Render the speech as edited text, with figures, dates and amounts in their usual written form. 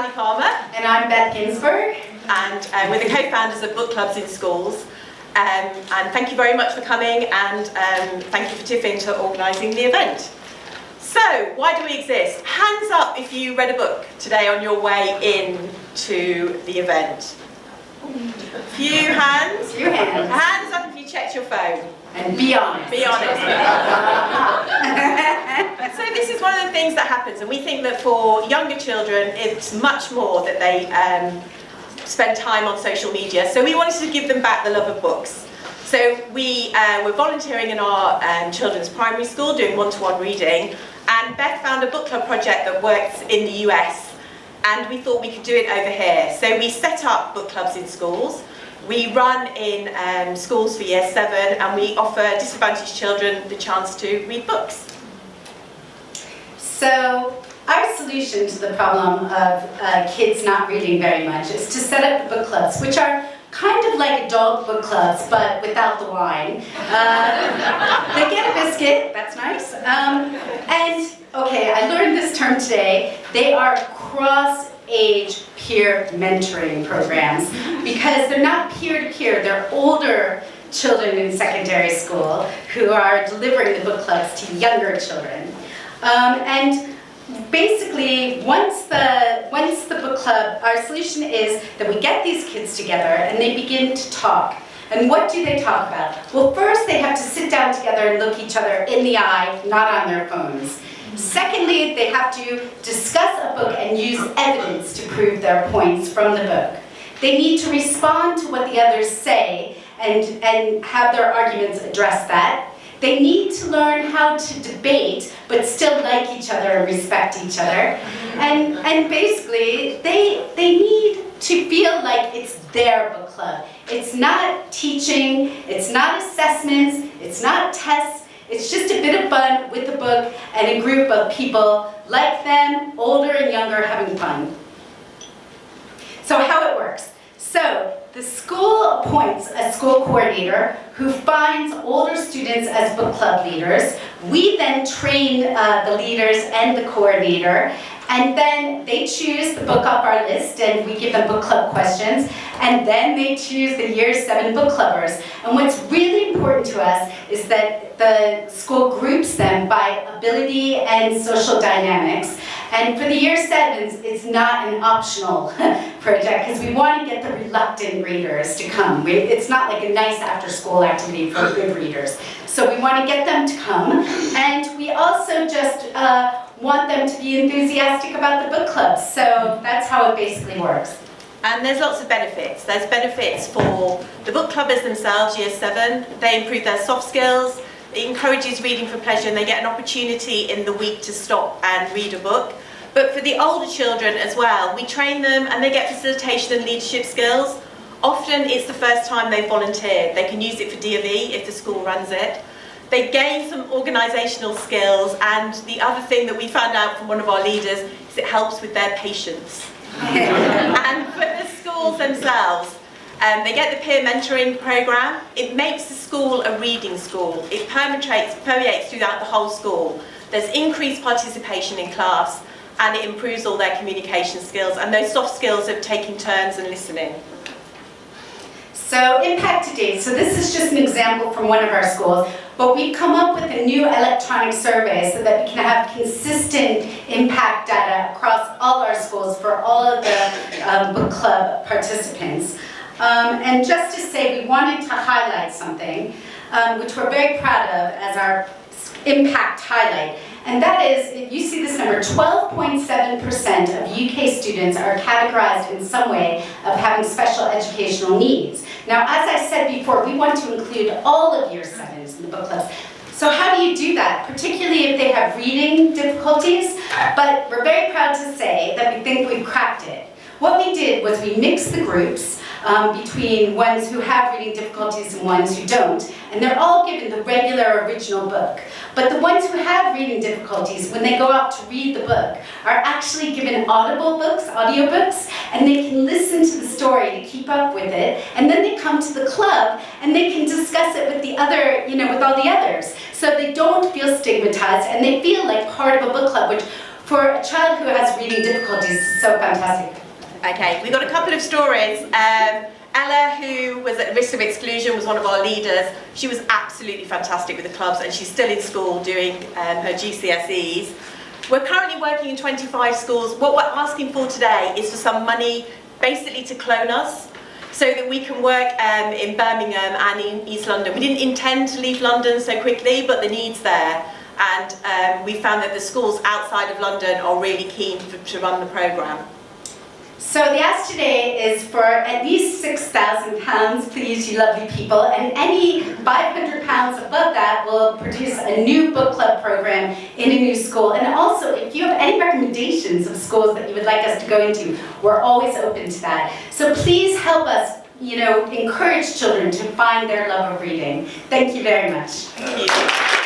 Ali Palmer. And I'm Beth Ginsberg. And we're the co-founders of Book Clubs in Schools. And thank you very much for coming, and thank you for TFN for organising the event. So, why do we exist? Hands up if you read a book today on your way in to the event. Few hands. Few hands. Hands up if you checked your phone. And be honest. Be honest. So this is one of the things that happens, and we think that for younger children, it's much more that they spend time on social media. So we wanted to give them back the love of books. So we were volunteering in our children's primary school, doing one-to-one reading, and Beth found a book club project that works in the US, and we thought we could do it over here. So we set up book clubs in schools. We run in schools for year 7, and we offer disadvantaged children the chance to read books. So our solution to the problem of kids not reading very much is to set up book clubs, which are kind of like adult book clubs, but without the wine. They get a biscuit, that's nice. And, okay, I learned this term today. They are cross-age peer mentoring programs because they're not peer-to-peer, they're older children in secondary school who are delivering the book clubs to younger children. And basically, once the book club, our solution is that we get these kids together and they begin to talk. And what do they talk about? Well, first they have to sit down together and look each other in the eye, not on their phones. Secondly, they have to discuss a book and use evidence to prove their points from the book. They need to respond to what the others say and have their arguments address that. They need to learn how to debate, but still like each other and respect each other. And basically, they need to feel like it's their book club. It's not teaching, it's not assessments, it's not tests. It's just a bit of fun with the book and a group of people like them, older and younger, having fun. So how it works. So the school appoints a school coordinator who finds older students as book club leaders. We then train the leaders and the coordinator, and then they choose the book off our list, and we give them book club questions, and then they choose the year 7 book clubbers. And what's really important to us is that the school groups them by ability and social dynamics. And for the year 7s, it's not an optional project because we want to get the reluctant readers to come. It's not like a nice after-school activity for good readers. So we want to get them to come, and we also just want them to be enthusiastic about the book clubs. So that's how it basically works. And there's lots of benefits. There's benefits for the book clubbers themselves, year 7. They improve their soft skills. It encourages reading for pleasure, and they get an opportunity in the week to stop and read a book. But for the older children as well, we train them and they get facilitation and leadership skills. Often it's the first time they've volunteered. They can use it for D&V if the school runs it. They gain some organisational skills, and the other thing that we found out from one of our leaders is it helps with their patience. And for the schools themselves, they get the peer mentoring programme. It makes the school a reading school. It permeates throughout the whole school. There's increased participation in class, and it improves all their communication skills and those soft skills of taking turns and listening. So impact to date. So this is just an example from one of our schools, but we've come up with a new electronic survey so that we can have consistent impact data across all our schools for all of the book club participants. And just to say, we wanted to highlight something which we're very proud of as our impact highlight. And that is, if you see this number, 12.7% of UK students are categorized in some way of having special educational needs. Now, as I said before, we want to include all of year 7s in the book clubs. So how do you do that? Particularly if they have reading difficulties, but we're very proud to say that we think we've cracked it. What we did was we mixed the groups between ones who have reading difficulties and ones who don't, and they're all given the regular original book. But the ones who have reading difficulties, when they go out to read the book, are actually given audible books, audiobooks, and they can listen to the story to keep up with it, and then they come to the club and they can discuss it with the other, with all the others. So they don't feel stigmatized and they feel like part of a book club, which for a child who has reading difficulties is so fantastic. Okay, we've got a couple of stories. Ella, who was at risk of exclusion, was one of our leaders. She was absolutely fantastic with the clubs, and she's still in school doing her GCSEs. We're currently working in 25 schools. What we're asking for today is for some money, basically to clone us, so that we can work in Birmingham and in East London. We didn't intend to leave London so quickly, but the need's there. And we found that the schools outside of London are really keen to run the programme. So the ask today is for at least £6,000, please, you lovely people, and any £500 above that will produce a new book club program in a new school. And also, if you have any recommendations of schools that you would like us to go into, we're always open to that. So please help us, encourage children to find their love of reading. Thank you very much. Thank you.